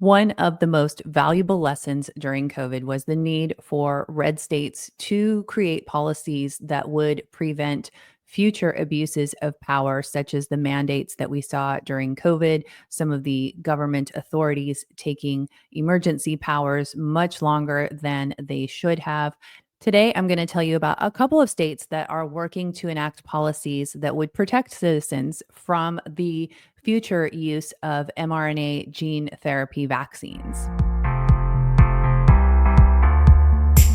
One of the most valuable lessons during COVID was the need for red states to create policies that would prevent future abuses of power, such as the mandates that we saw during COVID, some of the government authorities taking emergency powers much longer than they should have. Today, I'm going to tell you about a couple of states that are working to enact policies that would protect citizens from the future use of mRNA gene therapy vaccines.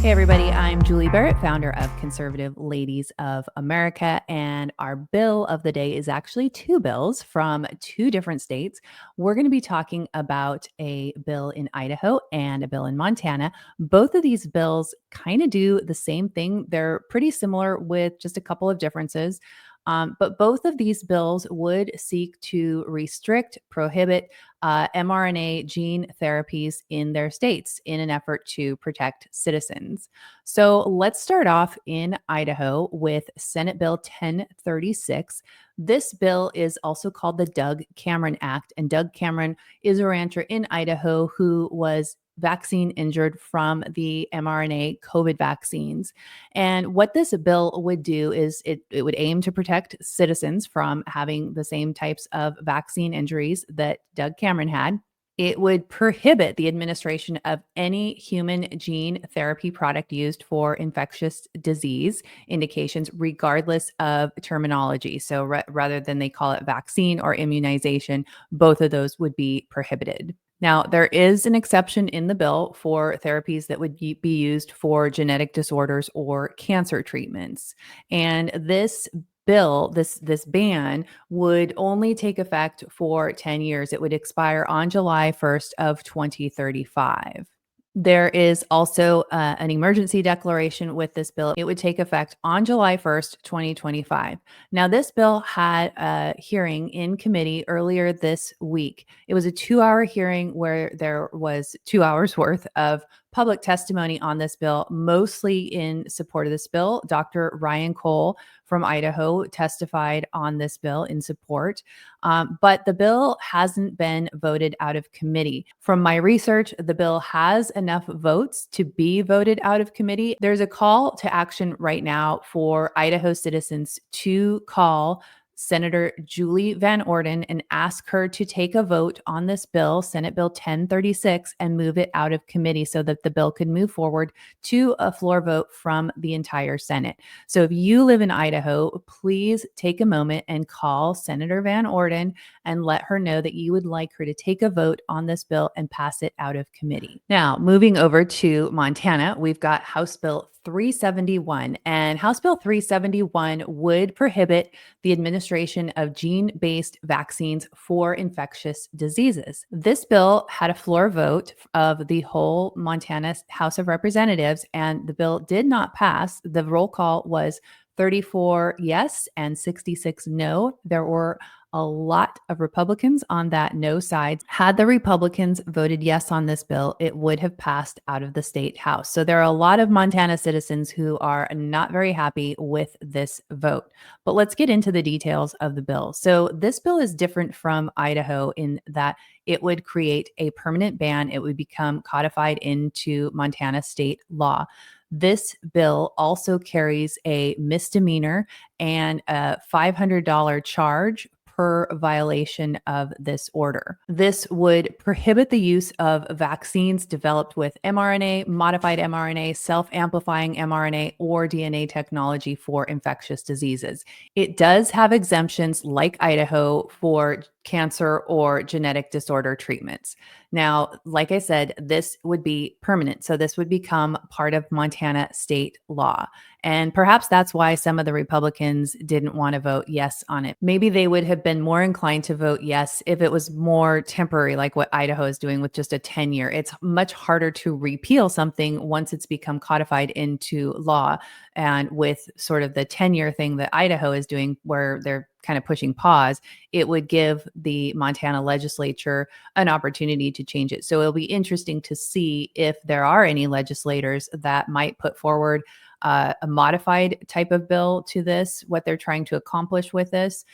Hey, everybody, I'm Julie Barrett, founder of Conservative Ladies of America. And our bill of the day is actually two bills from two different states. We're going to be talking about a bill in Idaho and a bill in Montana. Both of these bills kind of do the same thing, they're pretty similar with just a couple of differences. But both of these bills would seek to restrict, prohibit mRNA gene therapies in their states in an effort to protect citizens. So let's start off in Idaho with Senate Bill 1036. This bill is also called the Doug Cameron Act, and Doug Cameron is a rancher in Idaho who was vaccine injured from the mRNA COVID vaccines. And what this bill would do is it would aim to protect citizens from having the same types of vaccine injuries that Doug Cameron had. It would prohibit the administration of any human gene therapy product used for infectious disease indications, regardless of terminology. So rather than they call it vaccine or immunization, both of those would be prohibited. Now, there is an exception in the bill for therapies that would be used for genetic disorders or cancer treatments. And this bill, this ban would only take effect for 10 years. It would expire on July 1st of 2035. There is also an emergency declaration with this bill. It would take effect on July 1st, 2025. Now, this bill had a hearing in committee earlier this week. It was a 2-hour hearing where there was 2 hours worth of public testimony on this bill, mostly in support of this bill. Dr. Ryan Cole from Idaho testified on this bill in support, but the bill hasn't been voted out of committee. From my research, the bill has enough votes to be voted out of committee. There's a call to action right now for Idaho citizens to call Senator Julie Van Orden and ask her to take a vote on this bill, Senate Bill 1036, and move it out of committee so that the bill could move forward to a floor vote from the entire Senate. So if you live in Idaho, please take a moment and call Senator Van Orden and let her know that you would like her to take a vote on this bill and pass it out of committee. Now, moving over to Montana, we've got House Bill 371, and House Bill 371 would prohibit the administration of gene-based vaccines for infectious diseases. This bill had a floor vote of the whole Montana House of Representatives, and the bill did not pass. The roll call was 34 yes and 66 no. There were a lot of Republicans on that no side. Had the Republicans voted yes on this bill, it would have passed out of the state house. So there are a lot of Montana citizens who are not very happy with this vote. But let's get into the details of the bill. So this bill is different from Idaho in that it would create a permanent ban. It would become codified into Montana state law. This bill also carries a misdemeanor and a $500 charge per violation of this order. This would prohibit the use of vaccines developed with mRNA, modified mRNA, self-amplifying mRNA, or DNA technology for infectious diseases. It does have exemptions like Idaho for cancer or genetic disorder treatments. Now, like I said, this would be permanent. So this would become part of Montana state law. And perhaps that's why some of the Republicans didn't want to vote yes on it. Maybe they would have been more inclined to vote yes if it was more temporary, like what Idaho is doing with just a 10-year. It's much harder to repeal something once it's become codified into law. And with sort of the 10-year thing that Idaho is doing, where they're kind of pushing pause, it would give the Montana legislature an opportunity to change it. So it'll be interesting to see if there are any legislators that might put forward a modified type of bill to this, what they're trying to accomplish with this,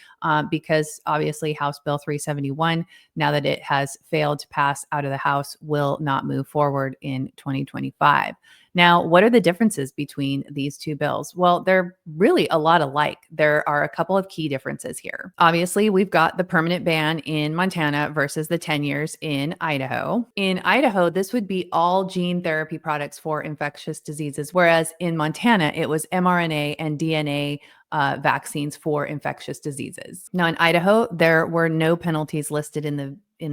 because obviously House Bill 371, now that it has failed to pass out of the House, will not move forward in 2025. Now, what are the differences between these two bills? Well, they're really a lot alike. There are a couple of key differences here. Obviously, we've got the permanent ban in Montana versus the 10 years in Idaho. In Idaho, this would be all gene therapy products for infectious diseases, whereas in Montana, it was mRNA and DNA vaccines for infectious diseases. Now, in Idaho, there were no penalties listed in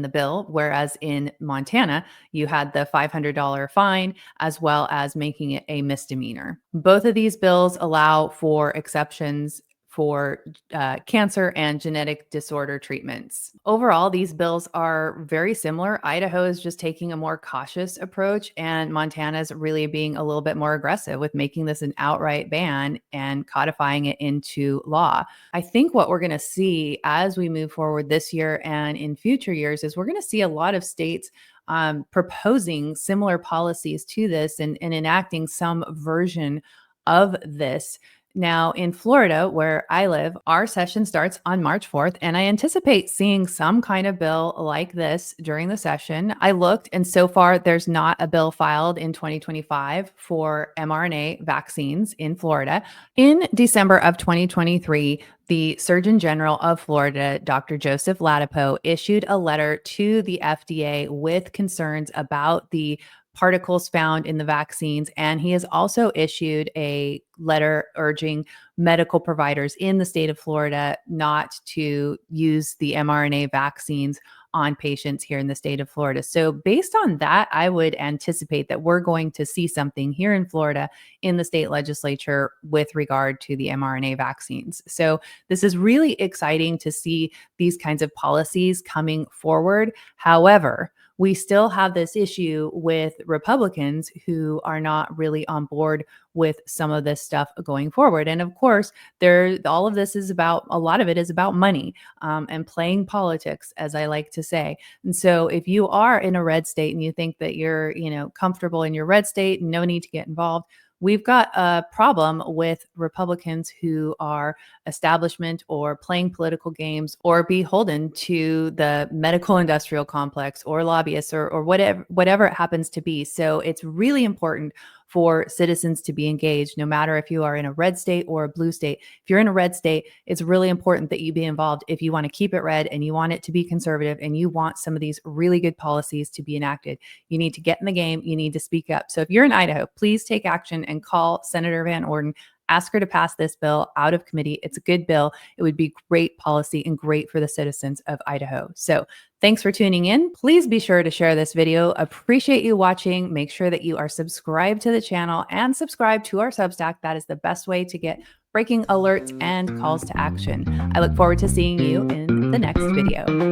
the bill, whereas in Montana, you had the $500 fine as well as making it a misdemeanor. Both of these bills allow for exceptions for cancer and genetic disorder treatments. Overall, these bills are very similar. Idaho is just taking a more cautious approach, and Montana is really being a little bit more aggressive with making this an outright ban and codifying it into law. I think what we're going to see as we move forward this year and in future years is we're going to see a lot of states proposing similar policies to this and enacting some version of this. Now, in Florida, where I live, our session starts on March 4th, and I anticipate seeing some kind of bill like this during the session. I looked, and so far, there's not a bill filed in 2025 for mRNA vaccines in Florida. In December of 2023, the Surgeon General of Florida, Dr. Joseph Ladapo, issued a letter to the FDA with concerns about the particles found in the vaccines. And he has also issued a letter urging medical providers in the state of Florida not to use the mRNA vaccines on patients here in the state of Florida. So, based on that, I would anticipate that we're going to see something here in Florida in the state legislature with regard to the mRNA vaccines. So, this is really exciting to see these kinds of policies coming forward. However, we still have this issue with Republicans who are not really on board with some of this stuff going forward. And of course, all of this is about, a lot of it is about money and playing politics, as I like to say. And so if you are in a red state and you think that you're, comfortable in your red state and no need to get involved, we've got a problem with Republicans who are establishment or playing political games or beholden to the medical industrial complex or lobbyists or whatever it happens to be. So it's really important for citizens to be engaged, no matter if you are in a red state or a blue state. If you're in a red state, it's really important that you be involved if you want to keep it red and you want it to be conservative and you want some of these really good policies to be enacted. You need to get in the game. You need to speak up. So if you're in Idaho, please take action and call Senator Van Orden. Ask her to pass this bill out of committee. It's a good bill. It would be great policy and great for the citizens of Idaho. So thanks for tuning in. Please be sure to share this video. Appreciate you watching. Make sure that you are subscribed to the channel and subscribe to our Substack. That is the best way to get breaking alerts and calls to action. I look forward to seeing you in the next video.